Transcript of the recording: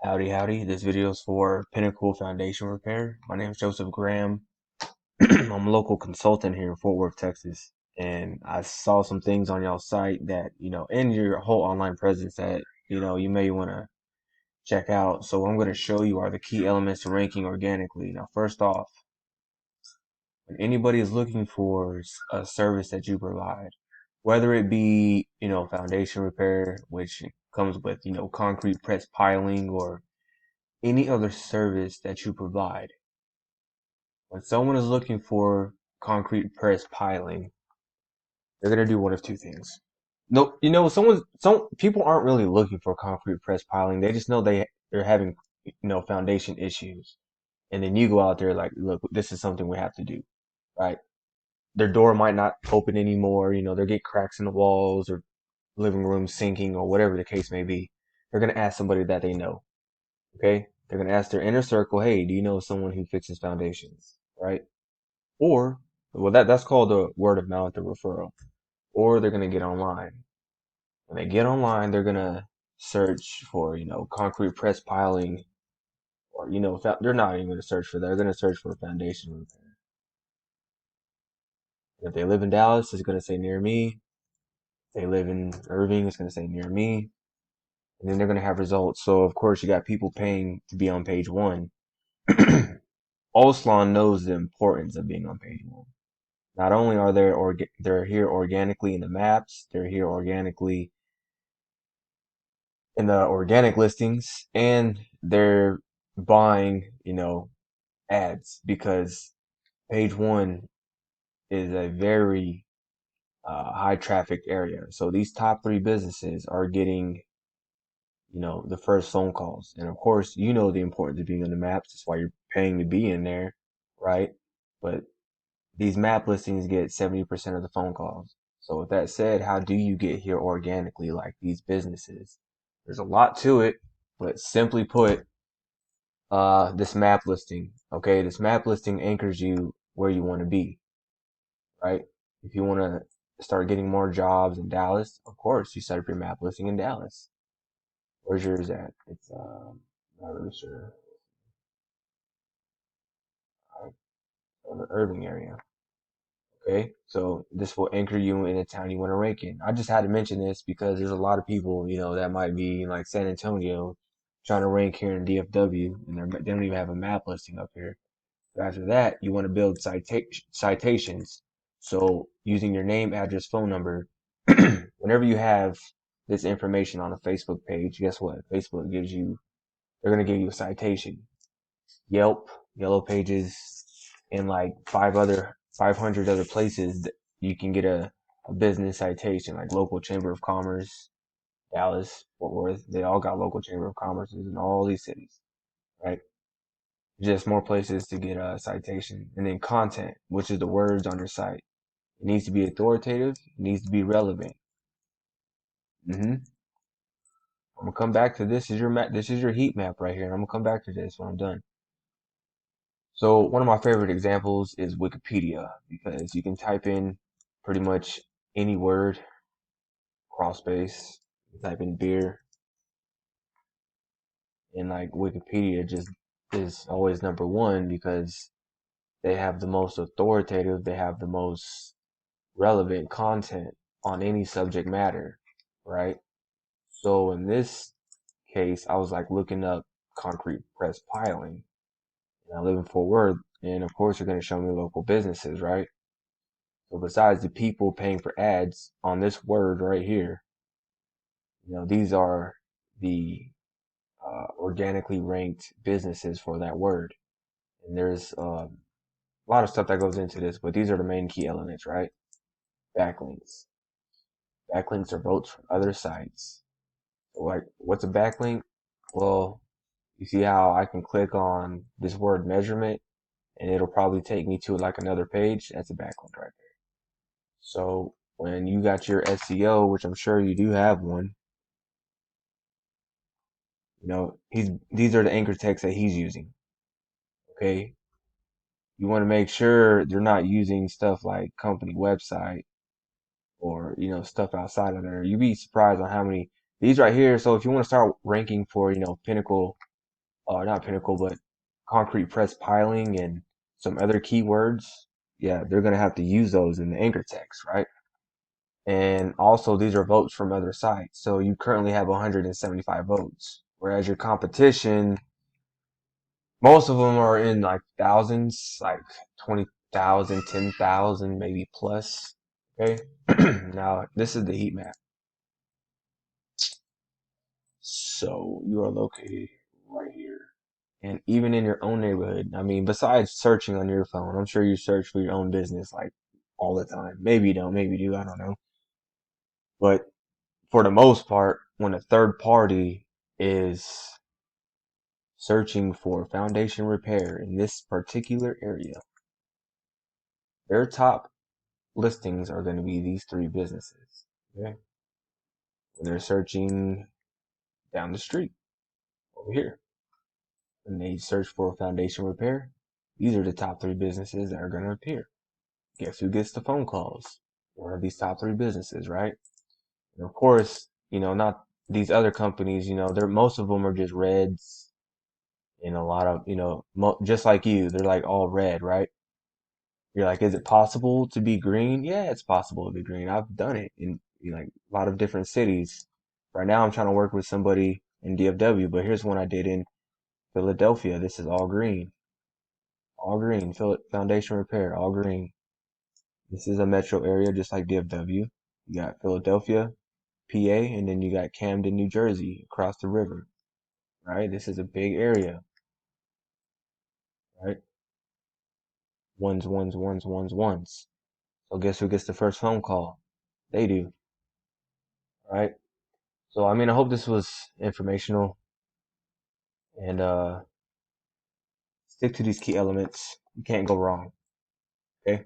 Howdy, howdy. This video is for Pinnacle Foundation Repair. My name is Joseph Graham. I'm a local consultant here in Fort Worth, Texas. And I saw some things on y'all's site that, in your whole online presence that, you may want to check out. So what I'm going to show you are the key elements to ranking organically. Now, first off, when anybody is looking for a service that you provide, whether it be, foundation repair, which comes with, concrete press piling or any other service that you provide. When someone is looking for concrete press piling, they're gonna do one of two things. No, some people aren't really looking for concrete press piling. They just know they're having, foundation issues. And then you go out there like, look, this is something we have to do, right? Their door might not open anymore. They get cracks in the walls or living room sinking or whatever the case may be. They're gonna ask somebody that they know. Okay? They're going to ask their inner circle, hey, do you know someone who fixes foundations? Right? Or, well, that's called a word of mouth, a referral. Or they're going to get online. When they get online, they're going to search for, concrete press piling, or, they're not even going to search for that. They're going to search for foundation repair. If they live in Dallas, it's going to say near me. If they live in Irving, it's going to say near me. And then they're going to have results. So, of course, you got people paying to be on page one. Oslan knows the importance of being on page one. Not only are they're here organically in the maps, they're here organically in the organic listings, and they're buying, ads because page one is a very high traffic area. So these top three businesses are getting, the first phone calls. And of course, the importance of being on the maps. That's why you're paying to be in there, right? But these map listings get 70% of the phone calls. So with that said, how do you get here organically like these businesses? There's a lot to it, but simply put, this map listing, okay, this map listing anchors you where you want to be, right? If you want to start getting more jobs in Dallas, of course, you set up your map listing in Dallas. Where's yours at? It's, not really sure. Right, in the Irving area. Okay, so this will anchor you in the town you want to rank in. I just had to mention this because there's a lot of people, that might be in like San Antonio trying to rank here in DFW, and they don't even have a map listing up here. So after that, you want to build citations. So using your name, address, phone number, whenever you have this information on a Facebook page, guess what? Facebook they're going to give you a citation. Yelp, Yellow Pages, and like 500 other places that you can get a business citation, like local chamber of commerce, Dallas, Fort Worth. They all got local chamber of commerces in all these cities, right? Just more places to get a citation. And then content, which is the words on your site. It needs to be authoritative. It needs to be relevant. I'm gonna come back to this. Is your map? This is your heat map right here. And I'm gonna come back to this when I'm done. So one of my favorite examples is Wikipedia because you can type in pretty much any word, cross space, type in beer, and like Wikipedia just is always number one because they have the most authoritative, they have the most relevant content on any subject matter, right? So in this case, I was like looking up concrete press piling, and I live in Fort Worth, and of course you're going to show me local businesses, right? So besides the people paying for ads on this word right here, these are the organically ranked businesses for that word. And there's a lot of stuff that goes into this, but these are the main key elements, right? Backlinks. Backlinks are votes from other sites. So like, what's a backlink? Well, you see how I can click on this word measurement and it'll probably take me to like another page. That's a backlink right there. So when you got your SEO, which I'm sure you do have one, these are the anchor texts that he's using. Okay. You want to make sure they're not using stuff like company website or, stuff outside of there. You'd be surprised on how many these right here. So if you want to start ranking for, Pinnacle not Pinnacle, but concrete press piling and some other keywords, yeah, they're gonna have to use those in the anchor text, right? And also these are votes from other sites. So you currently have 175 votes, whereas your competition, most of them are in like thousands, like 20,000, 10,000, maybe plus. Okay. Now this is the heat map. So you are located right here. And even in your own neighborhood, I mean, besides searching on your phone, I'm sure you search for your own business like all the time. Maybe you don't, maybe you do, I don't know. But for the most part, when a third party is searching for foundation repair in this particular area, their top listings are going to be these three businesses. Okay. When they're searching down the street over here, when they search for foundation repair, these are the top three businesses that are going to appear. Guess who gets the phone calls? One of these top three businesses, right? And of course, not these other companies, they're most of them are just reds and a lot of, just like you, they're like all red, right? You're like, is it possible to be green? Yeah, it's possible to be green. I've done it in like a lot of different cities. Right now, I'm trying to work with somebody in DFW, but here's one I did in Philadelphia. This is all green. Foundation repair, all green. This is a metro area, just like DFW. You got Philadelphia, PA, and then you got Camden, New Jersey, across the river. Right? This is a big area. Right? Ones, ones, ones, ones, ones. So guess who gets the first phone call? They do. Right? So I mean, I hope this was informational, and stick to these key elements. You can't go wrong. Okay?